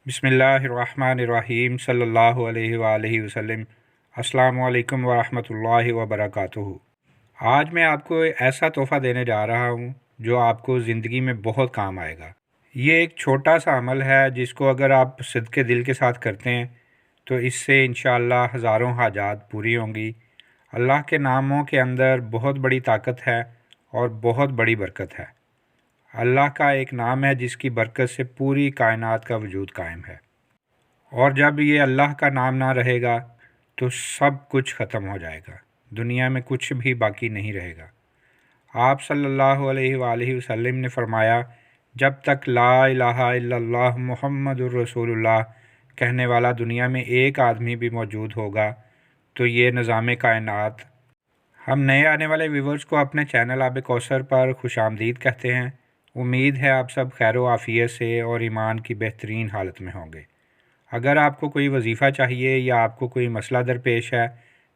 बिस्मिल्लाहिर्रहमानिर्रहीम सल्लल्लाहु अलैहि वआलिहि वसल्लम। अस्सलामु अलैकुम वरहमतुल्लाहि वबरकातुहू। आज मैं आपको ऐसा तोहफ़ा देने जा रहा हूँ जो आपको ज़िंदगी में बहुत काम आएगा। ये एक छोटा सा अमल है जिसको अगर आप सदके दिल के साथ करते हैं तो इससे इंशाअल्लाह हज़ारों हाजात पूरी होंगी। अल्लाह के नामों के अंदर बहुत बड़ी ताकत है और बहुत बड़ी बरकत है। अल्लाह का एक नाम है जिसकी बरकत से पूरी कायनात का वजूद कायम है, और जब ये अल्लाह का नाम ना रहेगा तो सब कुछ ख़त्म हो जाएगा, दुनिया में कुछ भी बाकी नहीं रहेगा। आप सल्लल्लाहु अलैहि वसल्लम ने फरमाया, जब तक ला इलाहा इल्लल्लाह मुहम्मदुर रसूलुल्लाह कहने वाला दुनिया में एक आदमी भी मौजूद होगा तो ये निज़ाम कायनात। हम नए आने वाले व्यूवर्स को अपने चैनल आब कौसर पर खुशामदीद कहते हैं। उम्मीद है आप सब खैर आफ़ियत से और ईमान की बेहतरीन हालत में होंगे। अगर आपको कोई वजीफ़ा चाहिए या आपको कोई मसला दरपेश है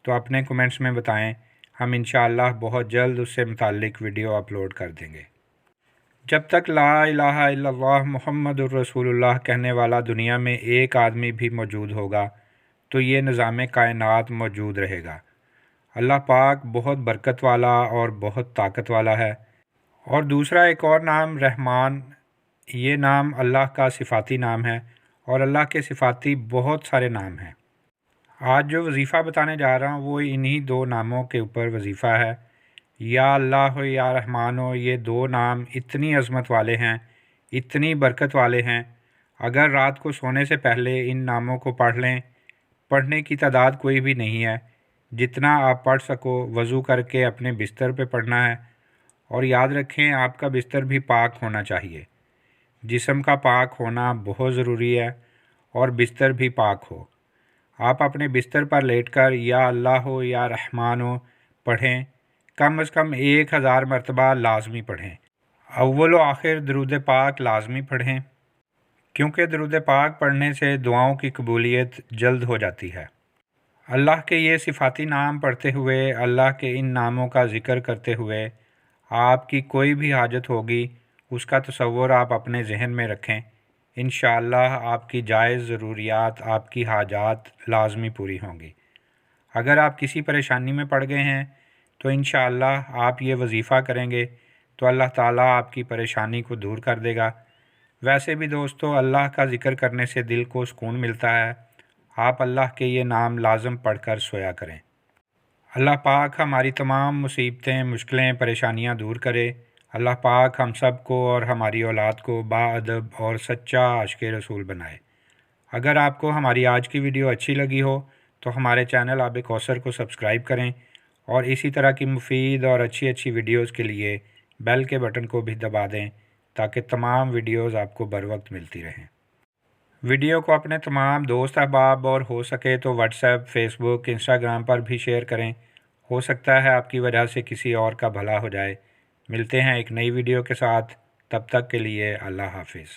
तो अपने कमेंट्स में बताएं, हम इंशाअल्लाह बहुत जल्द उससे मुताल्लिक वीडियो अपलोड कर देंगे। जब तक ला इलाहा इल्लल्लाह मुहम्मदुर रसूलुल्लाह कहने वाला दुनिया में एक आदमी भी मौजूद होगा तो ये निज़ाम कायनात मौजूद रहेगा। अल्लाह पाक बहुत बरकत वाला और बहुत ताकत वाला है। और दूसरा एक और नाम रहमान, ये नाम अल्लाह का सिफ़ाती नाम है और अल्लाह के सिफ़ाती बहुत सारे नाम हैं। आज जो वजीफ़ा बताने जा रहा हूँ वो इन्हीं दो नामों के ऊपर वजीफ़ा है। या अल्लाह हो या रहमान हो, ये दो नाम इतनी अज़मत वाले हैं, इतनी बरकत वाले हैं। अगर रात को सोने से पहले इन नामों को पढ़ लें, पढ़ने की तादाद कोई भी नहीं है, जितना आप पढ़ सको वज़ू करके अपने बिस्तर पे पढ़ना है। और याद रखें, आपका बिस्तर भी पाक होना चाहिए। जिस्म का पाक होना बहुत ज़रूरी है और बिस्तर भी पाक हो। आप अपने बिस्तर पर लेटकर या अल्लाह हो या रहमान हो पढ़ें, कम से कम 1000 मरतबा लाजमी पढ़ें। अव्वल व आखिर दरूद पाक लाजमी पढ़ें, क्योंकि दरूद पाक पढ़ने से दुआओं की कबूलियत जल्द हो जाती है। अल्लाह के ये सिफ़ाती नाम पढ़ते हुए, अल्लाह के इन नामों का ज़िक्र करते हुए आपकी कोई भी हाजत होगी उसका तसव्वुर आप अपने जहन में रखें। इंशाअल्लाह आपकी जायज़ ज़रूरियात, आपकी हाजात लाजमी पूरी होंगी। अगर आप किसी परेशानी में पड़ गए हैं तो इंशाअल्लाह आप ये वजीफ़ा करेंगे तो अल्लाह ताला आपकी परेशानी को दूर कर देगा। वैसे भी दोस्तों, अल्लाह का ज़िक्र करने से दिल को सुकून मिलता है। आप अल्लाह के ये नाम लाजम पढ़कर सोया करें। अल्लाह पाक हमारी तमाम मुसीबतें, मुश्किलें, परेशानियां दूर करे। अल्लाह पाक हम सब को और हमारी औलाद को बाअदब और सच्चा आशिक़ रसूल बनाए। अगर आपको हमारी आज की वीडियो अच्छी लगी हो तो हमारे चैनल आब कौसर को सब्सक्राइब करें और इसी तरह की मुफीद और अच्छी वीडियोज़ के लिए बेल के बटन को भी दबा दें ताकि तमाम वीडियोज़ आपको बर वक्त मिलती रहें। वीडियो को अपने तमाम दोस्त अहबाब और हो सके तो व्हाट्सएप, फेसबुक, इंस्टाग्राम पर भी शेयर करें। हो सकता है आपकी वजह से किसी और का भला हो जाए। मिलते हैं एक नई वीडियो के साथ, तब तक के लिए अल्लाह हाफिज़।